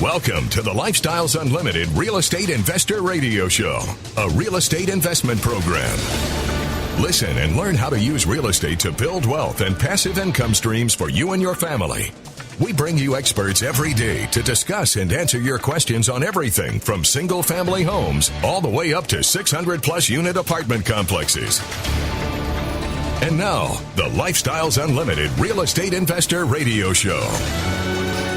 Welcome to the Lifestyles Unlimited Real Estate Investor Radio Show, a real estate investment program. Listen and learn how to use real estate to build wealth and passive income streams for you and your family. We bring you experts every day to discuss and answer your questions on everything from single-family homes all the way up to 600-plus unit apartment complexes. And now, the Lifestyles Unlimited Real Estate Investor Radio Show.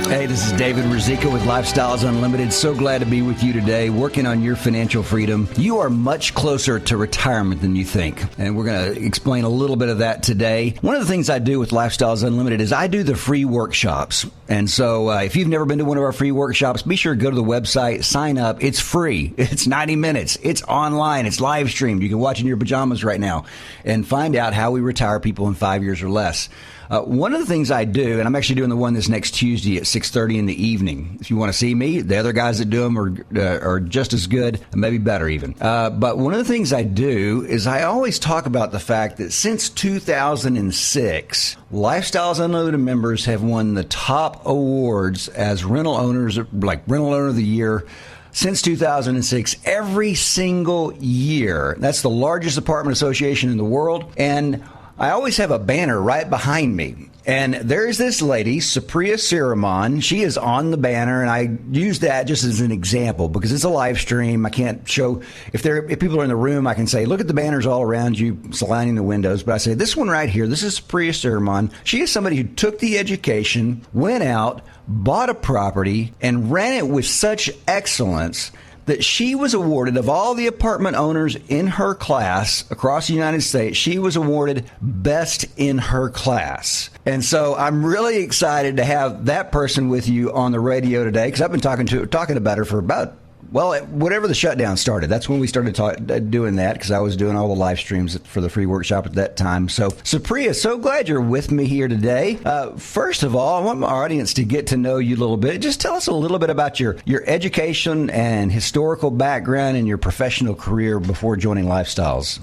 Hey, this is David Ruzicka with Lifestyles Unlimited. So glad to be with you today, working on your financial freedom. You are much closer to retirement than you think, and we're going to explain a little bit of that today. One of the things I do with Lifestyles Unlimited is I do the free workshops. And so if you've never been to one of our free workshops, be sure to go to the website, sign up. It's free. It's 90 minutes. It's online. It's live streamed. You can watch in your pajamas right now and find out how we retire people in 5 years or less. One of the things I do, and I'm actually doing the one this next Tuesday at 6:30 in the evening. If you want to see me, the other guys that do them are just as good, maybe better even. But one of the things I do is I always talk about the fact that since 2006, Lifestyles Unlimited members have won the top awards as rental owners, like Rental Owner of the Year, since 2006, every single year. That's the largest apartment association in the world. And I always have a banner right behind me. And there's this lady, Supriya S. She is on the banner, and I use that just as an example because it's a live stream. I can't show, if people are in the room, I can say, look at the banners all around you surrounding the windows. But I say, this one right here, this is Supriya S. She is somebody who took the education, went out, bought a property, and ran it with such excellence that she was awarded, of all the apartment owners in her class across the United States, she was awarded best in her class. And so I'm really excited to have that person with you on the radio today, because I've been talking about her for about, well, whatever the shutdown started. That's when we started doing that, because I was doing all the live streams for the free workshop at that time. So, Supriya, so glad you're with me here today. First of all, I want my audience to get to know you a little bit. Just tell us a little bit about your education and historical background and your professional career before joining Lifestyles.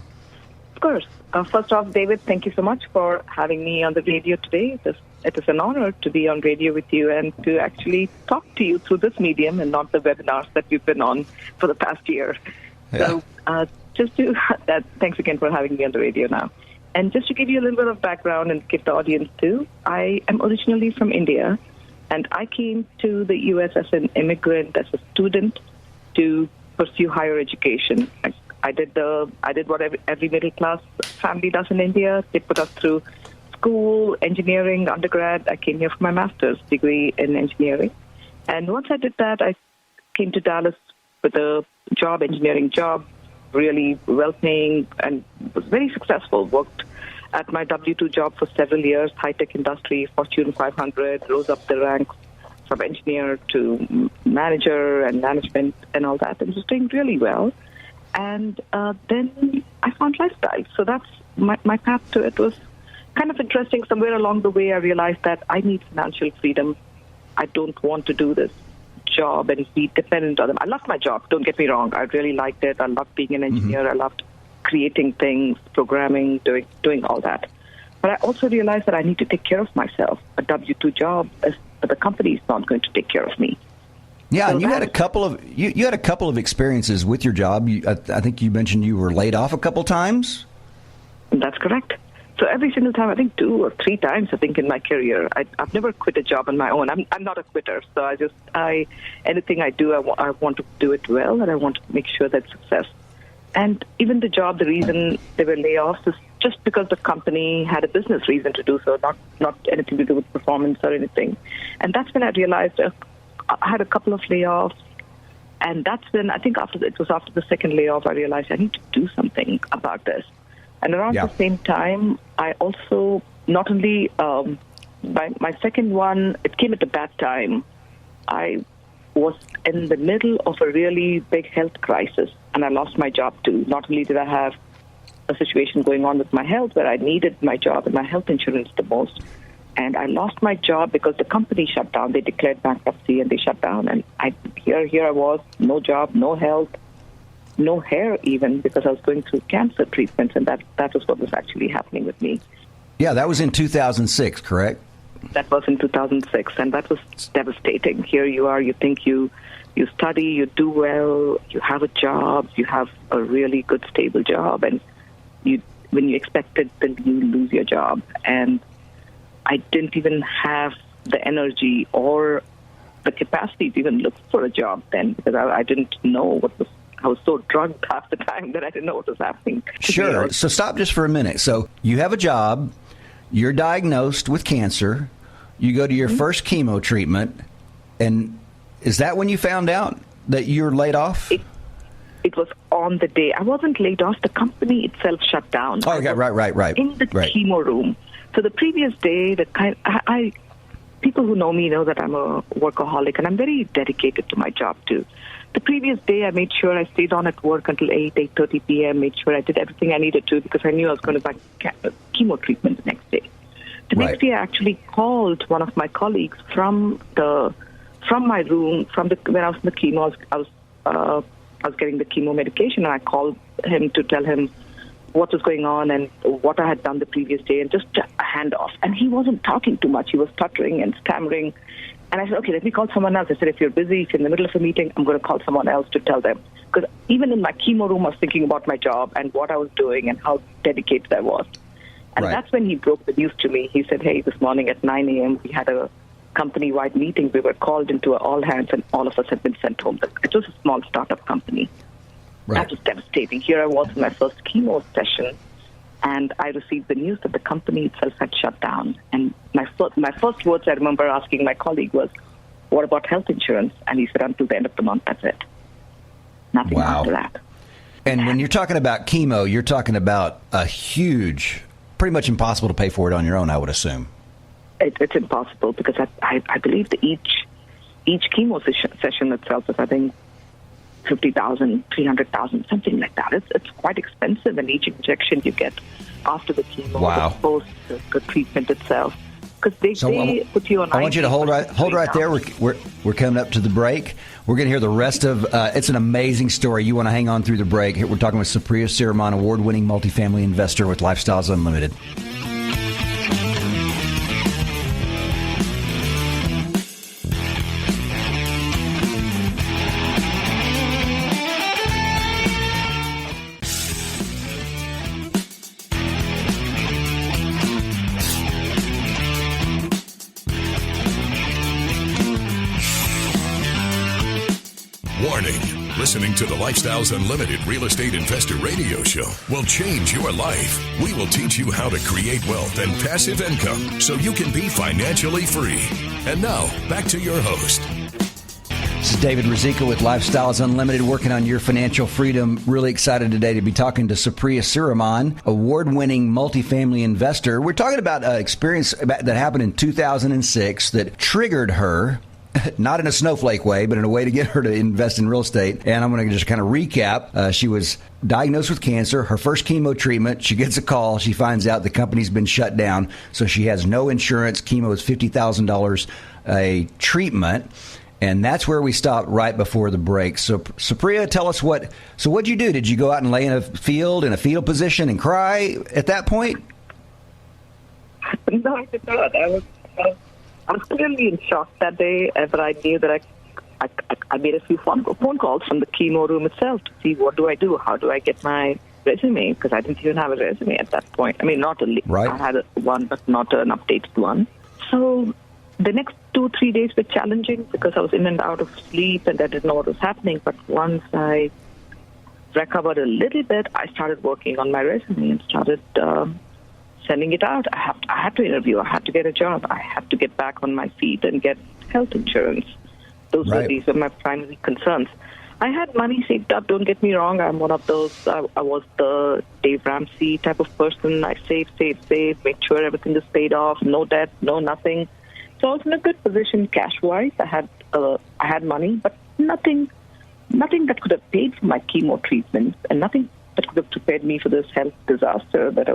Of course. First off, David, thank you so much for having me on the radio today. It is an honor to be on radio with you and to actually talk to you through this medium and not the webinars that we've been on for the past year. Yeah. So thanks again for having me on the radio now. And just to give you a little bit of background and give the audience too, I am originally from India, and I came to the U.S. as an immigrant, as a student, to pursue higher education. I did what every middle-class family does in India. They put us through school, engineering, undergrad. I came here for my master's degree in engineering. And once I did that, I came to Dallas with a engineering job, really well-paying, and was very successful. Worked at my W-2 job for several years, high-tech industry, Fortune 500, rose up the ranks from engineer to manager and management and all that, and was doing really well. And then I found lifestyle. So that's my path to it was kind of interesting. Somewhere along the way, I realized that I need financial freedom. I don't want to do this job and be dependent on them. I loved my job. Don't get me wrong. I really liked it. I loved being an engineer. Mm-hmm. I loved creating things, programming, doing all that. But I also realized that I need to take care of myself. A W-2 job, the company is not going to take care of me. Yeah, so and you had a couple of experiences with your job. I think you mentioned you were laid off a couple times. That's correct. So every single time, I think 2 or 3 times, I think in my career, I've never quit a job on my own. I'm not a quitter. So anything I do, I want to do it well, and I want to make sure that's success. And even the job, the reason there were layoffs is just because the company had a business reason to do so, not anything to do with performance or anything. And that's when I realized I had a couple of layoffs, and that's when I think after the second layoff, I realized I need to do something about this. And around the same time, I also not only my second one, it came at a bad time. I was in the middle of a really big health crisis, and I lost my job too. Not only did I have a situation going on with my health where I needed my job and my health insurance the most, and I lost my job because the company shut down. They declared bankruptcy and they shut down. And here I was, no job, no health, no hair even, because I was going through cancer treatments, and that was what was actually happening with me. Yeah, that was in 2006, correct? That was in 2006, and that was devastating. Here you are, you think you study, you do well, you have a job, you have a really good, stable job, and when you expect it, then you lose your job. And I didn't even have the energy or the capacity to even look for a job then, because I didn't know what was. I was so drugged half the time that I didn't know what was happening. Sure. So stop just for a minute. So you have a job, you're diagnosed with cancer, you go to your first chemo treatment, and is that when you found out that you're laid off? It was on the day. I wasn't laid off. The itself shut down. Oh, okay, right. In the chemo room. So the previous day, people who know me know that I'm a workaholic, and I'm very dedicated to my job too. The previous day, I made sure I stayed on at work until 8:30 p.m., made sure I did everything I needed to because I knew I was going to buy chemo treatment the next day. The next day, I actually called one of my colleagues from my room, when I was in the chemo. I was getting the chemo medication, and I called him to tell him what was going on and what I had done the previous day, and just a handoff. And he wasn't talking too much. He was stuttering and stammering. And I said, okay, let me call someone else. I said, if you're busy, if you're in the middle of a meeting, I'm going to call someone else to tell them. Because even in my chemo room, I was thinking about my job and what I was doing and how dedicated I was. And that's when he broke the news to me. He said, hey, this morning at 9 a.m., we had a company-wide meeting. We were called into all hands, and all of us had been sent home. It was a small startup company. Right. That was devastating. Here I was in my first chemo session, and I received the news that the company itself had shut down. And my first words I remember asking my colleague was, what about health insurance? And he said, until the end of the month, that's it. Nothing after that. And when you're talking about chemo, you're talking about a huge, pretty much impossible to pay for it on your own, I would assume. It's impossible because I believe that each chemo session itself is, I think, $50,000, $300,000, something like that. It's quite expensive, and each injection you get after the chemo, post the treatment itself, because they put you on. I want you to hold right there. We're coming up to the break. We're going to hear the rest of. It's an amazing story. You want to hang on through the break. We're talking with Supriya S, award-winning multifamily investor with Lifestyles Unlimited. Warning. Listening to the Lifestyles Unlimited Real Estate Investor Radio Show will change your life. We will teach you how to create wealth and passive income so you can be financially free. And now, back to your host. This is David Ruzicka with Lifestyles Unlimited, working on your financial freedom. Really excited today to be talking to Supriya S, award-winning multifamily investor. We're talking about an experience that happened in 2006 that triggered her, not in a snowflake way, but in a way to get her to invest in real estate. And I'm going to just kind of recap. She was diagnosed with cancer, her first chemo treatment. She gets a call. She finds out the company's been shut down, so she has no insurance. Chemo is $50,000 a treatment. And that's where we stopped right before the break. So, Supriya, tell us what'd you do? Did you go out and lay in a field, in a fetal position, and cry at that point? No, I did not. I was clearly in shock that day, but I knew that I made a few phone calls from the chemo room itself to see what do I do, how do I get my resume, because I didn't even have a resume at that point. I mean, I had one, but not an updated one. So the next 2-3 days were challenging because I was in and out of sleep and I didn't know what was happening. But once I recovered a little bit, I started working on my resume and started sending it out. I had to interview. I had to get a job. I had to get back on my feet and get health insurance. These were my primary concerns. I had money saved up. Don't get me wrong. I'm one of those. I was the Dave Ramsey type of person. I save, make sure everything is paid off. No debt, no nothing. So I was in a good position cash-wise. I had money, but nothing that could have paid for my chemo treatment, and nothing that could have prepared me for this health disaster that I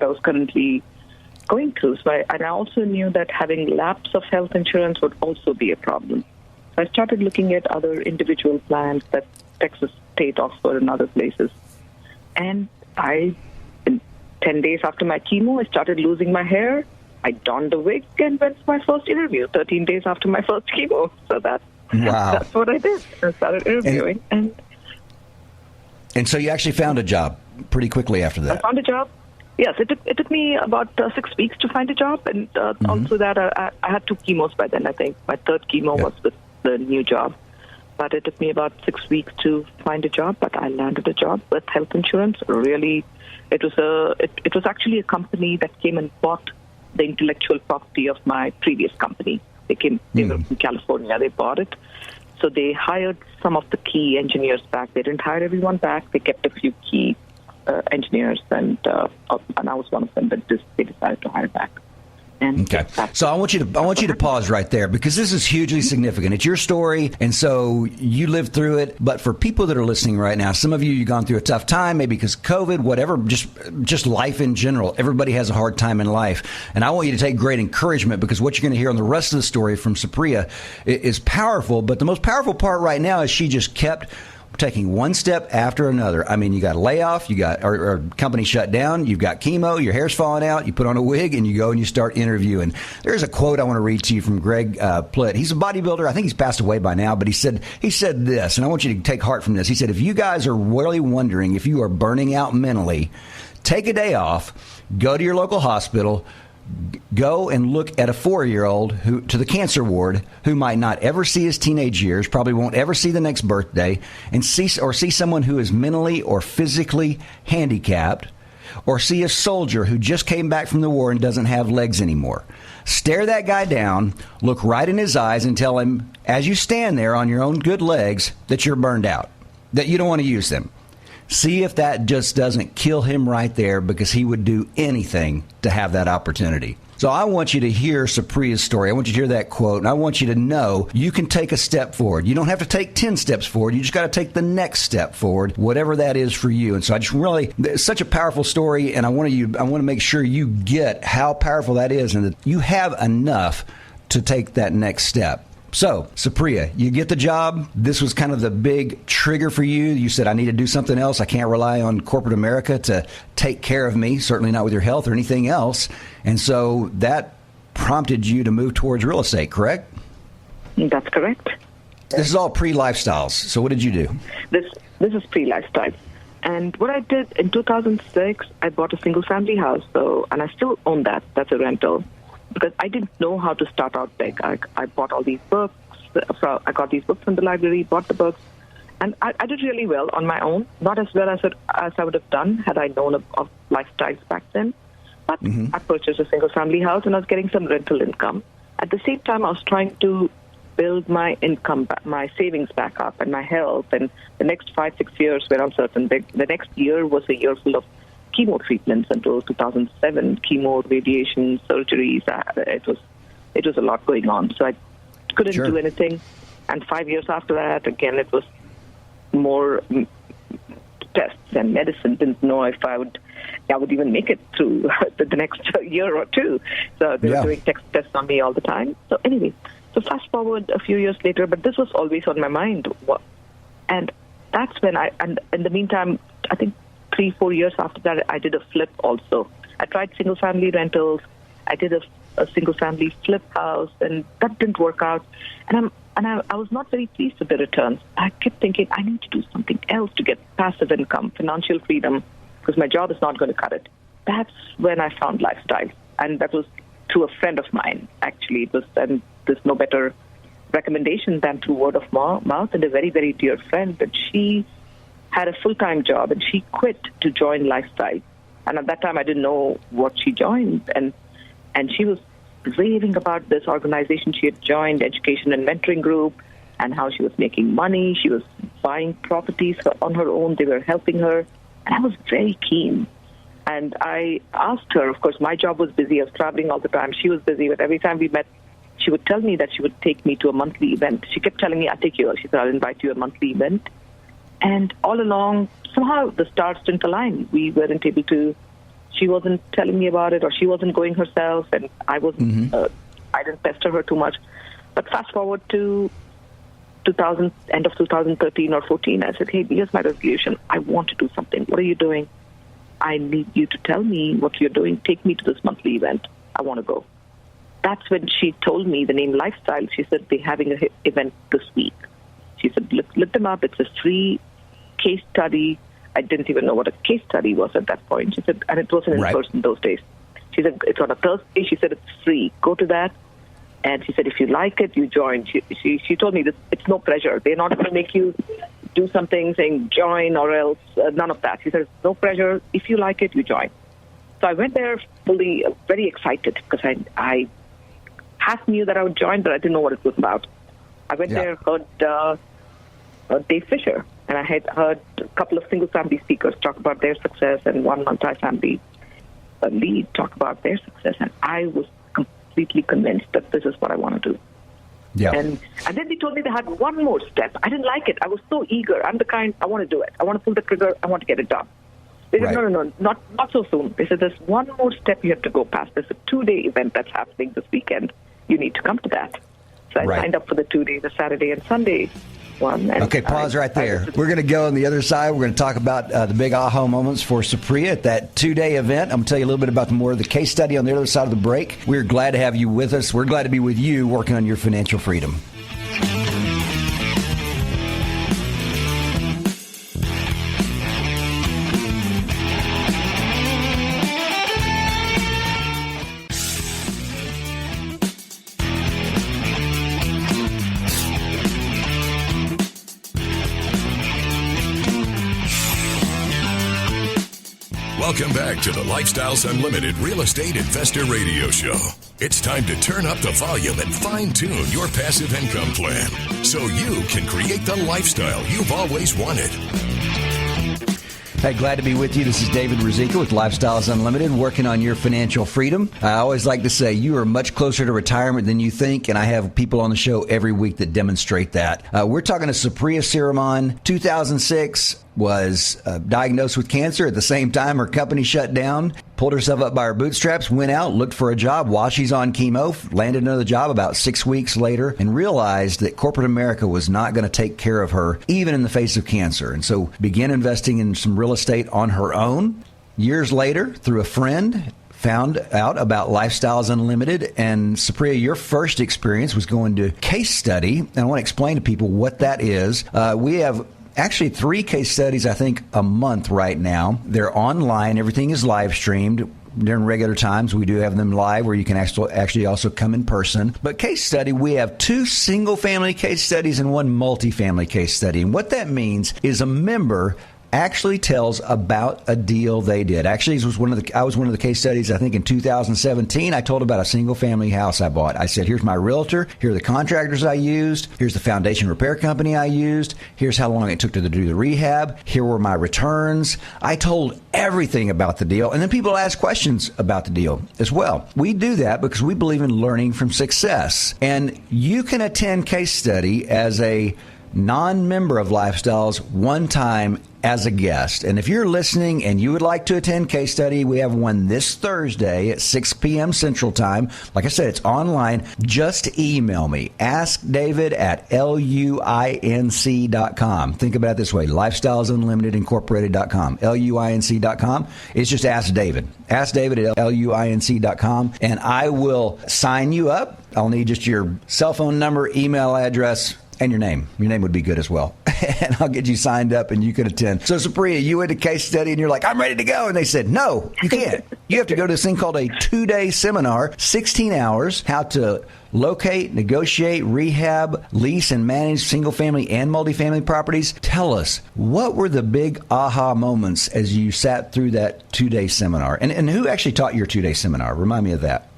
was currently going through. So I also knew that having lapse of health insurance would also be a problem. So I started looking at other individual plans that Texas State offered and other places. And in 10 days after my chemo, I started losing my hair. I donned a wig and went for my first interview 13 days after my first chemo. So that's what I did. I started interviewing. And so you actually found a job pretty quickly after that. I found a job. Yes, it took me about 6 weeks to find a job. And also that I had 2 chemos by then, I think. My third chemo was with the new job. But it took me about 6 weeks to find a job. But I landed a job with health insurance. Really, it was actually a company that came and bought the intellectual property of my previous company. They were from California. They bought it. So they hired some of the key engineers back. They didn't hire everyone back. They kept a few key engineers, and I was one of them that they decided to hire back. Okay. So I want you to pause right there, because this is hugely significant. It's your story, and so you lived through it. But for people that are listening right now, some of you've gone through a tough time, maybe because of COVID, whatever, just life in general. Everybody has a hard time in life. And I want you to take great encouragement, because what you're going to hear on the rest of the story from Supriya is powerful. But the most powerful part right now is she just kept taking one step after another. I mean, you got a layoff, you got or company shut down, you've got chemo, your hair's falling out, you put on a wig, and you go and you start interviewing. There's a quote I want to read to you from Greg Plitt. He's a bodybuilder. I think he's passed away by now, but he said this, and I want you to take heart from this. He said, if you guys are really wondering if you are burning out mentally, take a day off, go to your local hospital, go and look at a 4-year-old who to the cancer ward who might not ever see his teenage years, probably won't ever see the next birthday, and see someone who is mentally or physically handicapped, or see a soldier who just came back from the war and doesn't have legs anymore. Stare that guy down, look right in his eyes, and tell him, as you stand there on your own good legs, that you're burned out, that you don't want to use them. See if that just doesn't kill him right there, because he would do anything to have that opportunity. So I want you to hear Supriya's story. I want you to hear that quote, and I want you to know you can take a step forward. You don't have to take 10 steps forward. You just got to take the next step forward, whatever that is for you. And so I just really, it's such a powerful story, and I want to make sure you get how powerful that is, and that you have enough to take that next step. So, Supriya, you get the job. This was kind of the big trigger for you. You said, I need to do something else. I can't rely on corporate America to take care of me, certainly not with your health or anything else. And so that prompted you to move towards real estate, correct? That's correct. This is all pre-lifestyles. So what did you do? This is pre-lifestyle. And what I did in 2006, I bought a single-family house, and I still own that. That's a rental. Because I didn't know how to start out big. I bought all these books. I got these books from the library, bought the books. And I did really well on my own. Not as well as I would have done had I known of lifestyles back then. But I purchased a single-family house, and I was getting some rental income. At the same time, I was trying to build my income, my savings back up, and my health. And the next 5-6 years were uncertain. The next year was a year full of chemo treatments until 2007, chemo, radiation, surgeries. It was a lot going on. So I couldn't do anything. And 5 years after that, again, it was more tests and medicine. Didn't know if I would even make it through the next year or two. So they were doing tests on me all the time. So anyway, so fast forward a few years later, but this was always on my mind. And that's when and in the meantime, I think 3-4 years after that, I did a flip also. I tried single-family rentals. I did a single-family flip house, and that didn't work out. And I was not very pleased with the returns. I kept thinking, I need to do something else to get passive income, financial freedom, because my job is not going to cut it. That's when I found lifestyle, and that was through a friend of mine, actually. And there's no better recommendation than through word of mouth, and a very, very dear friend that she had a full-time job, and she quit to join Lifestyle. And at that time, I didn't know what she joined. And she was raving about this organization she had joined, Education and Mentoring Group, and how she was making money. She was buying properties on her own. They were helping her. And I was very keen. And I asked her, of course, my job was busy. I was traveling all the time. She was busy. But every time we met, she would tell me that she would take me to a monthly event. She kept telling me, I'll take you. She said, I'll invite you to a monthly event. And all along, somehow the stars didn't align. We weren't able to, she wasn't telling me about it, or she wasn't going herself, and I wasn't, I didn't pester her too much. But fast forward to end of 2013 or 14, I said, hey, here's my resolution. I want to do something. What are you doing? I need you to tell me what you're doing. Take me to this monthly event. I want to go. that's when she told me the name Lifestyle. She said, they're having an event this week. She said, look them up. It's a free case study. I didn't even know what a case study was at that point. She said, and it wasn't in person those days. She said, it's on a Thursday. She said, it's free. Go to that. And she said, if you like it, you join. She told me this, it's no pressure. They're not going to make you do something saying join or else. None of that. She said, no pressure. If you like it, you join. So I went there fully, very excited because I half knew that I would join, but I didn't know what it was about. I went there, heard Dave Fisher, and I had heard a couple of single-family speakers talk about their success and one multifamily lead talk about their success, and I was completely convinced that this is what I want to do. Yeah. And then they told me they had one more step. I didn't like it. I was so eager. I'm the kind, I want to do it. I want to pull the trigger. I want to get it done. They said, no, not so soon. They said, there's one more step you have to go past. There's a 2-day event that's happening this weekend. You need to come to that. So I signed up for the 2 days, the Saturday and Sunday one. And okay, pause right there. We're going to go on the other side. We're going to talk about the big aha moments for Supriya at that 2-day event. I'm going to tell you a little bit about more of the case study on the other side of the break. We're glad to have you with us. We're glad to be with you working on your financial freedom. Welcome back to the Lifestyles Unlimited Real Estate Investor Radio Show. It's time to turn up the volume and fine-tune your passive income plan so you can create the lifestyle you've always wanted. Hey, glad to be with you. This is David Ruzicka with Lifestyles Unlimited, working on your financial freedom. I always like to say you are much closer to retirement than you think, and I have people on the show every week that demonstrate that. We're talking to Supriya S, 2006, was diagnosed with cancer. At the same time, her company shut down, pulled herself up by her bootstraps, went out, looked for a job while she's on chemo, landed another job about 6 weeks later, and realized that corporate America was not going to take care of her, even in the face of cancer. And so began investing in some real estate on her own. Years later, through a friend, found out about Lifestyles Unlimited. And Supriya, your first experience was going to case study. And I want to explain to people what that is. We have actually 3 case studies, I think, a month right now. They're online. Everything is live streamed. During regular times, we do have them live where you can actually also come in person. But case study, we have 2 single-family case studies and 1 multifamily case study. And what that means is a member actually tells about a deal they did. Actually, I was one of the case studies, I think, in 2017. I told about a single-family house I bought. I said, here's my realtor. Here are the contractors I used. Here's the foundation repair company I used. Here's how long it took to do the rehab. Here were my returns. I told everything about the deal. And then people ask questions about the deal as well. We do that because we believe in learning from success. And you can attend case study as a non-member of Lifestyles one time as a guest. And if you're listening and you would like to attend case study, we have one this Thursday at 6 p.m. Central Time. Like I said, it's online. Just email me. AskDavid@LUINC.com. Think about it this way. LifestylesUnlimitedIncorporated.com. LUINC.com. It's just Ask David. Ask David at LUINC.com. And I will sign you up. I'll need just your cell phone number, email address, and your name. Your name would be good as well. And I'll get you signed up and you can attend. So, Supriya, you went to case study and you're like, I'm ready to go. And they said, no, you can't. You have to go to this thing called a 2-day seminar, 16 hours, how to locate, negotiate, rehab, lease, and manage single-family and multifamily properties. Tell us, what were the big aha moments as you sat through that 2-day seminar? And who actually taught your 2-day seminar? Remind me of that.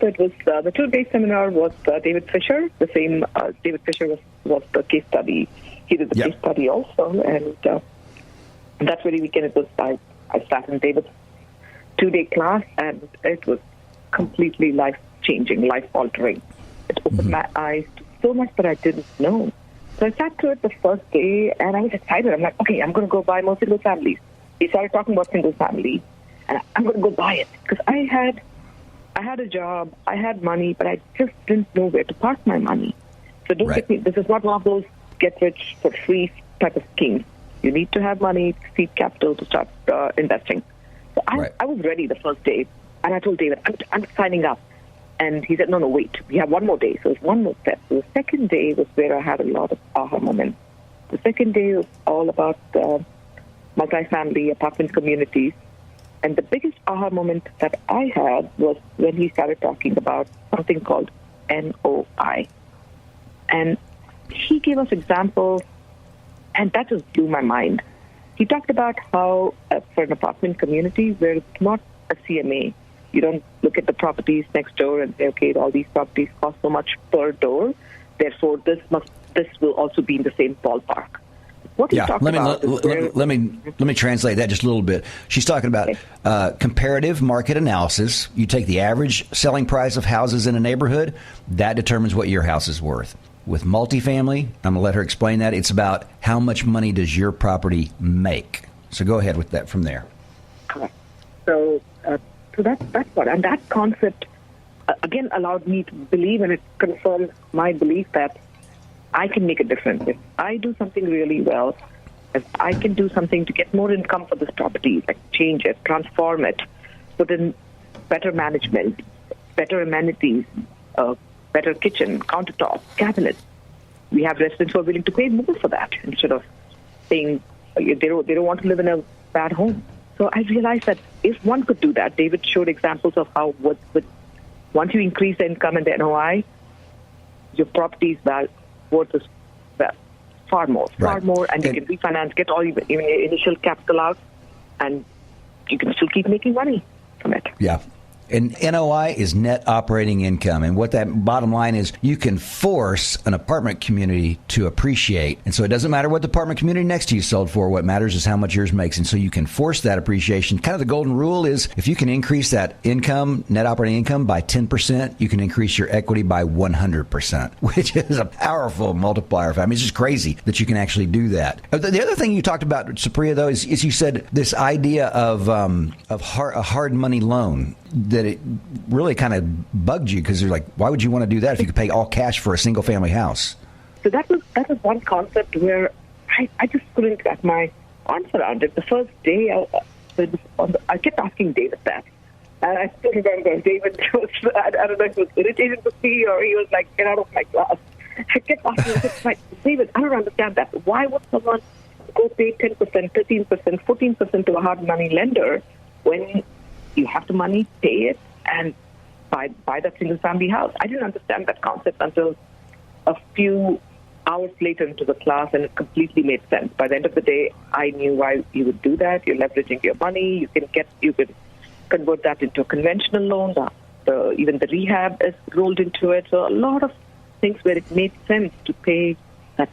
So it was the 2-day seminar was David Fisher. The same David Fisher was the case study. He did the case study also, and that very weekend it was I sat in David's 2-day class, and it was completely life-changing, life-altering. It opened my eyes to so much that I didn't know. So I sat through it the first day, and I was excited. I'm like, okay, I'm going to go buy more single families. He started talking about single family, and I'm going to go buy it because I had a job, I had money, but I just didn't know where to park my money. So don't get me, this is not one of those get-rich-for-free type of schemes. You need to have money, seed capital to start investing. So I was ready the first day, and I told David, I'm signing up. And he said, no, wait, we have one more day. So it's one more step. So the second day was where I had a lot of aha moments. The second day was all about multifamily apartment communities. And the biggest aha moment that I had was when he started talking about something called NOI. And he gave us examples, and that just blew my mind. He talked about how for an apartment community where it's not a CMA, you don't look at the properties next door and say, okay, all these properties cost so much per door, therefore this will also be in the same ballpark. What yeah, let me translate that just a little bit. She's talking about comparative market analysis. You take the average selling price of houses in a neighborhood, that determines what your house is worth. With multifamily, I'm going to let her explain that. It's about how much money does your property make. So go ahead with that from there. Correct. So that's what. And that concept, again, allowed me to believe, and it confirmed my belief that I can make a difference. If I do something really well, if I can do something to get more income for this property, like change it, transform it, put in better management, better amenities, better kitchen, countertops, cabinets. We have residents who are willing to pay more for that instead of saying they don't want to live in a bad home. So I realized that if one could do that, David showed examples of how once you increase the income and the NOI, your property's worth is far more, and you can refinance, get all even your initial capital out, and you can still keep making money from it. Yeah. And NOI is net operating income. And what that bottom line is, you can force an apartment community to appreciate. And so it doesn't matter what the apartment community next to you sold for. What matters is how much yours makes. And so you can force that appreciation. Kind of the golden rule is if you can increase that income, net operating income, by 10%, you can increase your equity by 100%, which is a powerful multiplier. I mean, it's just crazy that you can actually do that. The other thing you talked about, Supriya, though, is you said this idea of a hard money loan. That it really kind of bugged you because you're like, why would you want to do that if you could pay all cash for a single family house? So that was one concept where I just couldn't get my arms around it. The first day I kept asking David that. And I still remember David was, I don't know if he was irritated with me or he was like, get out of my class. I kept asking him, like, David, I don't understand that. Why would someone go pay 10%, 13%, 14% to a hard money lender when you have the money, pay it, and buy that single-family house? I didn't understand that concept until a few hours later into the class, and it completely made sense. By the end of the day, I knew why you would do that. You're leveraging your money. You can convert that into a conventional loan. Even the rehab is rolled into it. So a lot of things where it made sense to pay that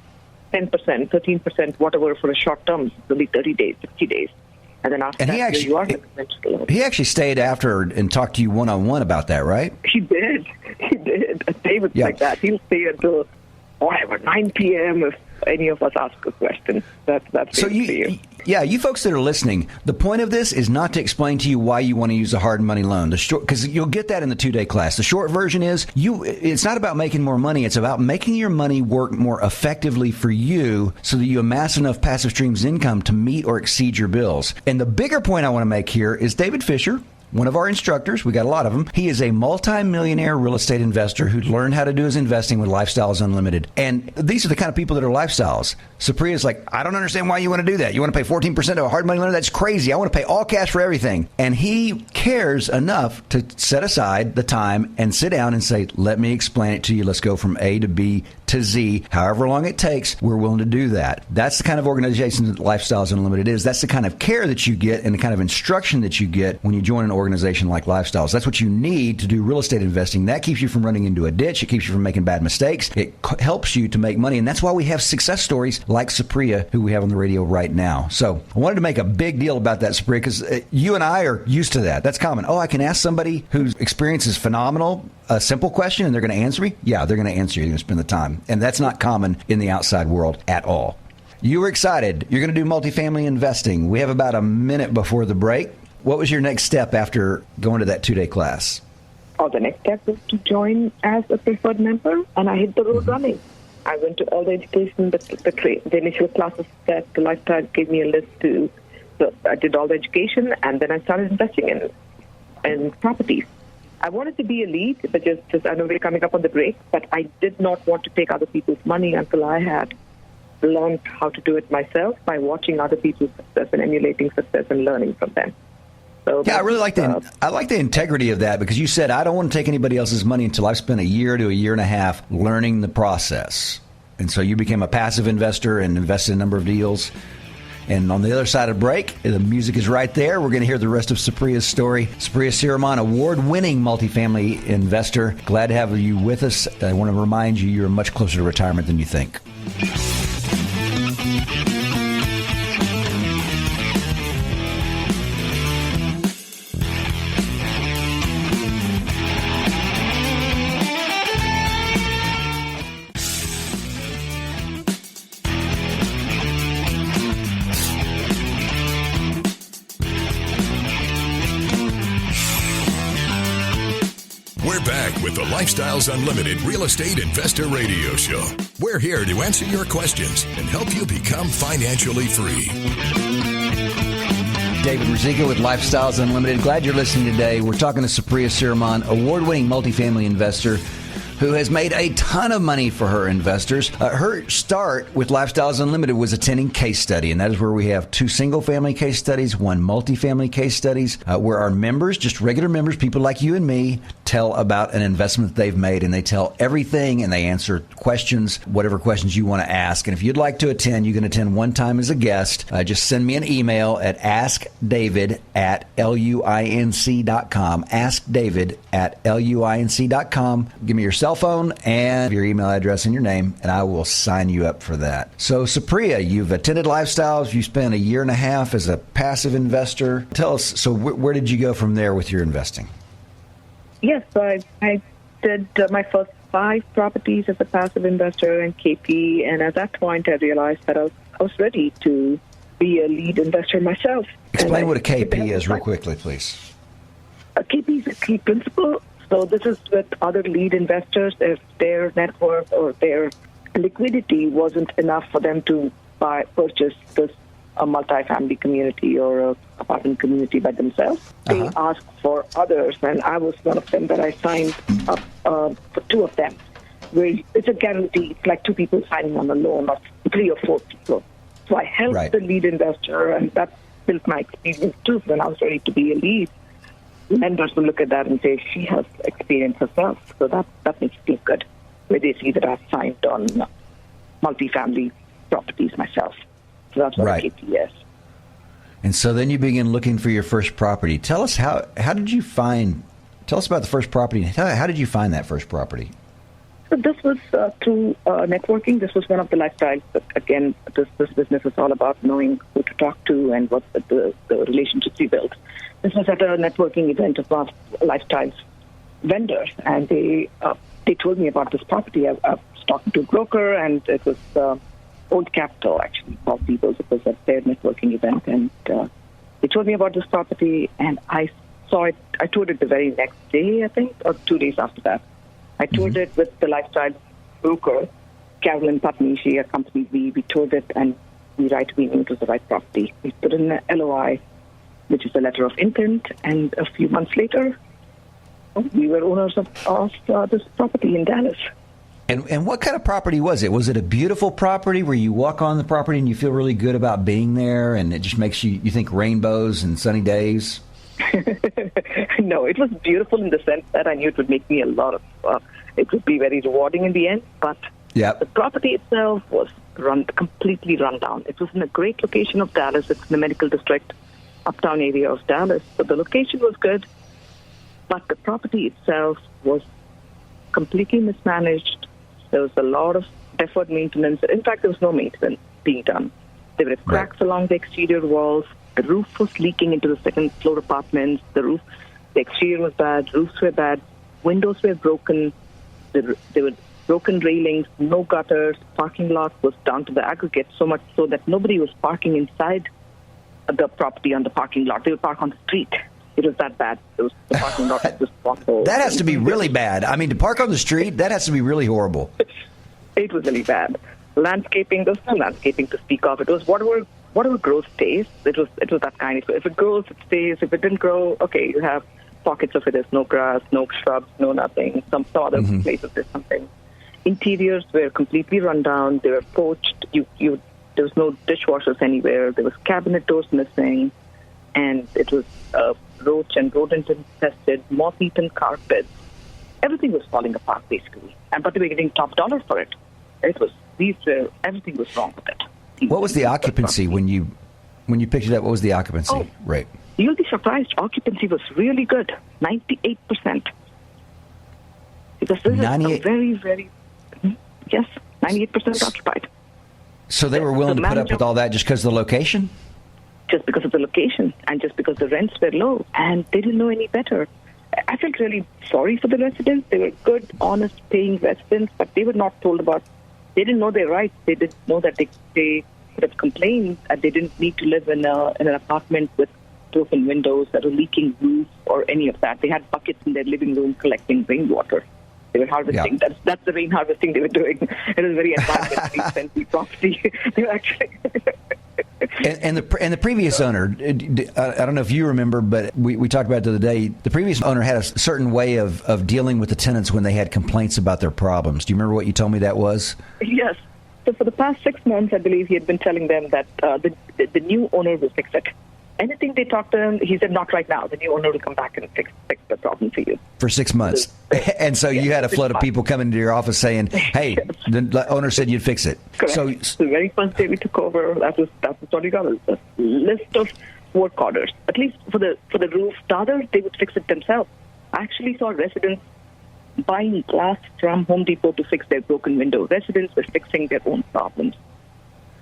10%, 13%, whatever for a short term, only 30 days, 60 days. And then after you are the conventional loan. He actually stayed after and talked to you one-on-one about that, right? He did. David's like that. He'll stay until, 9 p.m. if any of us ask a question. That's so you folks that are listening, the point of this is not to explain to you why you want to use a hard money loan. Because you'll get that in the 2-day class. The short version is it's not about making more money. It's about making your money work more effectively for you so that you amass enough passive streams of income to meet or exceed your bills. And the bigger point I want to make here is David Fisher, one of our instructors, we got a lot of them. He is a multi-millionaire real estate investor who learned how to do his investing with Lifestyles Unlimited. And these are the kind of people that are lifestyles. Supriya's like, I don't understand why you want to do that. You want to pay 14% of a hard money loan? That's crazy. I want to pay all cash for everything. And he cares enough to set aside the time and sit down and say, let me explain it to you. Let's go from A to B to Z. However long it takes, we're willing to do that. That's the kind of organization that Lifestyles Unlimited is. That's the kind of care that you get and the kind of instruction that you get when you join an organization like Lifestyles. That's what you need to do real estate investing. That keeps you from running into a ditch. It keeps you from making bad mistakes. It helps you to make money. And that's why we have success stories like Supriya, who we have on the radio right now. So I wanted to make a big deal about that, Supriya, because you and I are used to that. That's common. Oh, I can ask somebody whose experience is phenomenal a simple question and they're going to answer me? Yeah, they're going to answer you. They're going to spend the time. And that's not common in the outside world at all. You were excited. You're going to do multifamily investing. We have about a minute before the break. What was your next step after going to that 2-day class? The next step was to join as a preferred member, and I hit the road running. I went to all the education, the initial classes that the Lifestyle gave me a list to. So I did all the education, and then I started investing in properties. I wanted to be a lead, but just I know we're coming up on the break, but I did not want to take other people's money until I had learned how to do it myself by watching other people's success and emulating success and learning from them. So yeah, I really like the integrity of that, because you said, I don't want to take anybody else's money until I've spent a year to a year and a half learning the process. And so you became a passive investor and invested in a number of deals. And on the other side of break, the music is right there. We're going to hear the rest of Supriya's story. Supriya Siraman, award-winning multifamily investor. Glad to have you with us. I want to remind you, you're much closer to retirement than you think. We're back with the Lifestyles Unlimited Real Estate Investor Radio Show. We're here to answer your questions and help you become financially free. David Ruzicka with Lifestyles Unlimited. Glad you're listening today. We're talking to Supriya Siraman, award-winning multifamily investor who has made a ton of money for her investors. Her start with Lifestyles Unlimited was attending case study, and that is where we have 2 single-family case studies, 1 multifamily case studies, where our members, just regular members, people like you and me, tell about an investment that they've made, and they tell everything, and they answer questions, whatever questions you want to ask. And if you'd like to attend, you can attend one time as a guest. Just send me an email at askdavid@luinc.com, askdavid@luinc.com. Give me your cell phone and your email address and your name, and I will sign you up for that. So, Supriya, you've attended Lifestyles. You spent a year and a half as a passive investor. Tell us, so where did you go from there with your investing? Yes, so I did my first 5 properties as a passive investor in KP, and at that point I realized that I was ready to be a lead investor myself. Explain what a KP is real quickly, please. A KP is a key principal. So this is with other lead investors if their net worth or their liquidity wasn't enough for them to purchase a multifamily community or an apartment community by themselves. They ask for others, and I was one of them that I signed up for 2 of them. Where it's a guarantee. It's like 2 people signing on a loan, or 3 or 4 people. So I helped the lead investor, and that built my experience too when I was ready to be a lead. Lenders will look at that and say, she has experience herself. So that makes me feel good, where they see that I've signed on multifamily properties myself. So that's what KP is. And so then you begin looking for your first property. Tell us, how did you find, tell us about the first property. How did you find that first property? So this was through networking. This was one of the lifestyles. But again, this business is all about knowing who to talk to and what the relationships you build. This was at a networking event of one of Lifestyles vendors, and they told me about this property. I was talking to a broker, and it was Old Capital, actually, called people. It was at their networking event, and they told me about this property, and I saw it. I toured it the very next day, I think, or 2 days after that. I toured it with the Lifestyle broker, Carolyn Putney. She accompanied me. We toured it, and we right away knew it was the right property. We put in an LOI, which is a letter of intent, and a few months later, we were owners of this property in Dallas. And what kind of property was it? Was it a beautiful property where you walk on the property and you feel really good about being there, and it just makes you think rainbows and sunny days? No, it was beautiful in the sense that I knew it would make me a lot of, it would be very rewarding in the end, but the property itself was completely run down. It was in a great location of Dallas. It's in the medical district, uptown area of Dallas. So the location was good, but the property itself was completely mismanaged. There was a lot of deferred maintenance. In fact, there was no maintenance being done. There were cracks along the exterior walls. The roof was leaking into the second floor apartments. The exterior was bad. Roofs were bad. Windows were broken. There were broken railings, no gutters. Parking lot was down to the aggregate, so much so that nobody was parking inside the property on the parking lot. They would park on the street. It was that bad. The parking lot was just awful. That has to be really bad. I mean, to park on the street, that has to be really horrible. It was really bad. Landscaping, there was no landscaping to speak of. It was whatever grows stays. It was that kind. If it grows, it stays. If it didn't grow, okay, you have pockets of it, there's no grass, no shrubs, no nothing. Some other places there's something. Interiors were completely run down. They were poached. There was no dishwashers anywhere. There was cabinet doors missing. And it was roach and rodent infested, moth-eaten carpets. Everything was falling apart, basically. But they were getting top dollar for it. Everything was wrong with it. What was the occupancy when you picked it up? What was the occupancy rate? You'll be surprised. Occupancy was really good, 98%. Because this is a very, very, 98% occupied. So they were willing to put up with all that just because of the location? Just because of the location and just because the rents were low, and they didn't know any better. I felt really sorry for the residents. They were good, honest, paying residents, but they were not told about. They didn't know their rights. They didn't know that they could have complained, and they didn't need to live in an apartment with broken windows that were leaking roof or any of that. They had buckets in their living room collecting rainwater. They were harvesting. Yeah. That's the rain harvesting they were doing. It was very environmentally friendly property. They were actually. And the previous owner, I don't know if you remember, but we talked about it the other day. The previous owner had a certain way of dealing with the tenants when they had complaints about their problems. Do you remember what you told me that was? Yes. So for the past 6 months, I believe he had been telling them that the new owner will fix it. Anything they talked to him, he said, not right now. The new owner will come back and fix the problem for you. For 6 months. And so you had a flood of people coming into your office saying, hey, the owner said you'd fix it. Correct. So the very first day we took over, that was what we got, a list of work orders. At least for the roof, the others, they would fix it themselves. I actually saw residents buying glass from Home Depot to fix their broken window. Residents were fixing their own problems.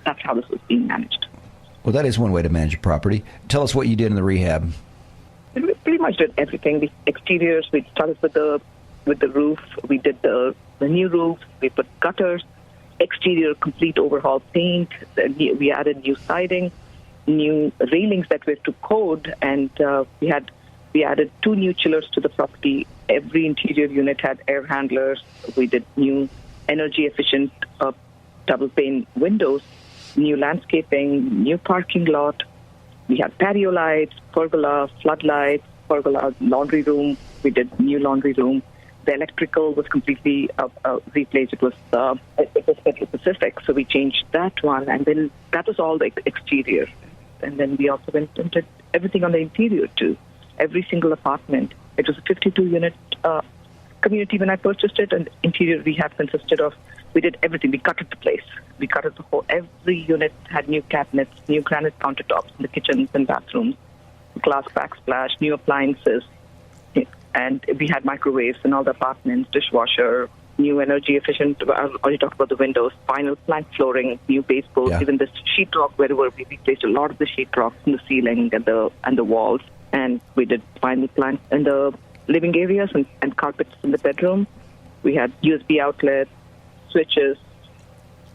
That's how this was being managed. Well, that is one way to manage a property. Tell us what you did in the rehab. We pretty much did everything. The exteriors, we started with the roof. We did the new roof. We put gutters, exterior complete overhaul paint. We added new siding, new railings that were to code, and we added 2 new chillers to the property. Every interior unit had air handlers. We did new energy efficient double pane windows. New landscaping, new parking lot. We had patio lights, pergola, floodlights, pergola, laundry room. We did new laundry room. The electrical was completely replaced. It was Federal Pacific, so we changed that one, and then that was all the exterior. And then we also went and did everything on the interior too. Every single apartment. It was a 52-unit community when I purchased it, and interior rehab consisted of. We did everything. We gutted the place. We gutted the whole. Every unit had new cabinets, new granite countertops in the kitchens and bathrooms, glass backsplash, new appliances, and we had microwaves in all the apartments, dishwasher, new energy efficient. I already talked about the windows, vinyl plank flooring, new baseboards, even the sheetrock. Wherever we replaced a lot of the sheetrock in the ceiling and the walls, and we did vinyl plank in the living areas and carpets in the bedroom. We had USB outlets. Switches.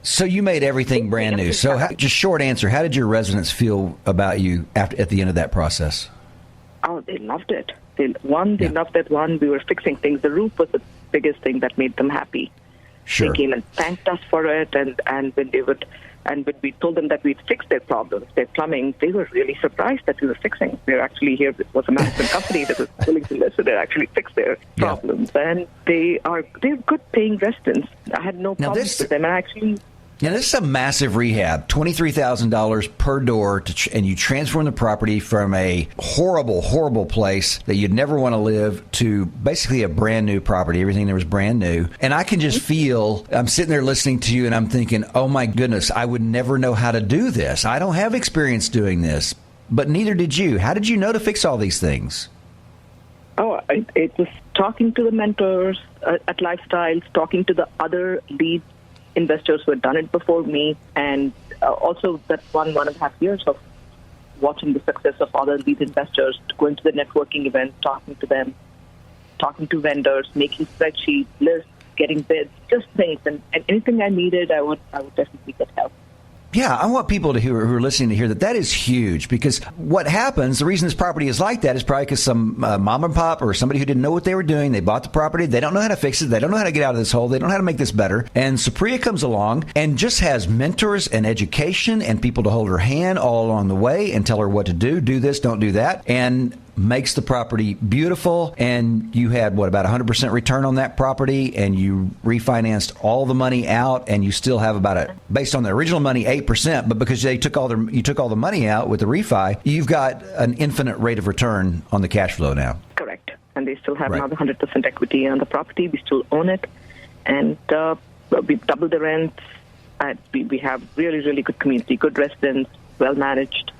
So you made everything brand new. So just short answer, how did your residents feel about you at the end of that process? Oh, they loved it. They loved that one. We were fixing things. The roof was the biggest thing that made them happy. Sure. They came and thanked us for it, and when we told them that we'd fix their problems, their plumbing, they were really surprised that we were fixing. We were actually here. It was a management company that was willing to listen and actually fix their problems. And they're good paying residents. I had no problems with them. And actually. Now, this is a massive rehab, $23,000 per door, and you transform the property from a horrible, horrible place that you'd never want to live to basically a brand new property. Everything there was brand new. And I can just feel, I'm sitting there listening to you and I'm thinking, oh my goodness, I would never know how to do this. I don't have experience doing this, but neither did you. How did you know to fix all these things? Oh, it was talking to the mentors at Lifestyles, talking to the other lead investors who had done it before me, and also that 1.5 years of watching the success of other lead investors, going to the networking events, talking to them, talking to vendors, making spreadsheets, lists, getting bids, just things. And anything I needed, I would definitely get help. Yeah, I want people who are listening to hear that is huge, because what happens, the reason this property is like that is probably because some mom and pop or somebody who didn't know what they were doing, they bought the property, they don't know how to fix it, they don't know how to get out of this hole, they don't know how to make this better. And Supriya comes along and just has mentors and education and people to hold her hand all along the way and tell her what to do this, don't do that. And makes the property beautiful, and you had, about 100% return on that property, and you refinanced all the money out, and you still have based on the original money, 8%, but because you took all the money out with the refi, you've got an infinite rate of return on the cash flow now. Correct. And they still have another 100% equity on the property. We still own it. And we've doubled the rents. We have really, really good community, good residents, well managed,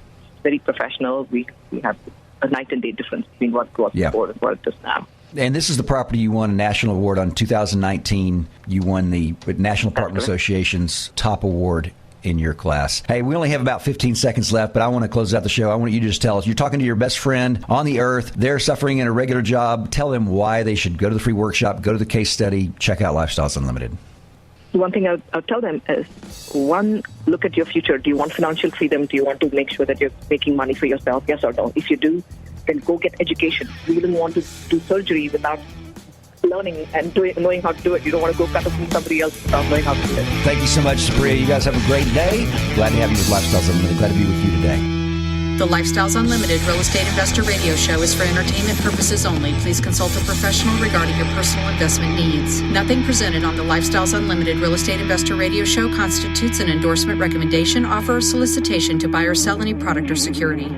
very professional. We have a night and day difference between what was before and what it is now. And this is the property you won a national award on 2019. You won the National Apartment Association's top award in your class. Hey, we only have about 15 seconds left, but I want to close out the show. I want you to just tell us, you're talking to your best friend on the earth. They're suffering in a regular job. Tell them why they should go to the free workshop, go to the case study, check out Lifestyles Unlimited. One thing I'll tell them is, one, look at your future. Do you want financial freedom? Do you want to make sure that you're making money for yourself? Yes or no? If you do, then go get education. You wouldn't want to do surgery without learning and knowing how to do it. You don't want to go cut it from somebody else without knowing how to do it. Thank you so much, Supriya. You guys have a great day. Glad to have you with Lifestyles Unlimited. Glad to be with you today. The Lifestyles Unlimited Real Estate Investor Radio Show is for entertainment purposes only. Please consult a professional regarding your personal investment needs. Nothing presented on the Lifestyles Unlimited Real Estate Investor Radio Show constitutes an endorsement, recommendation, offer, or solicitation to buy or sell any product or security.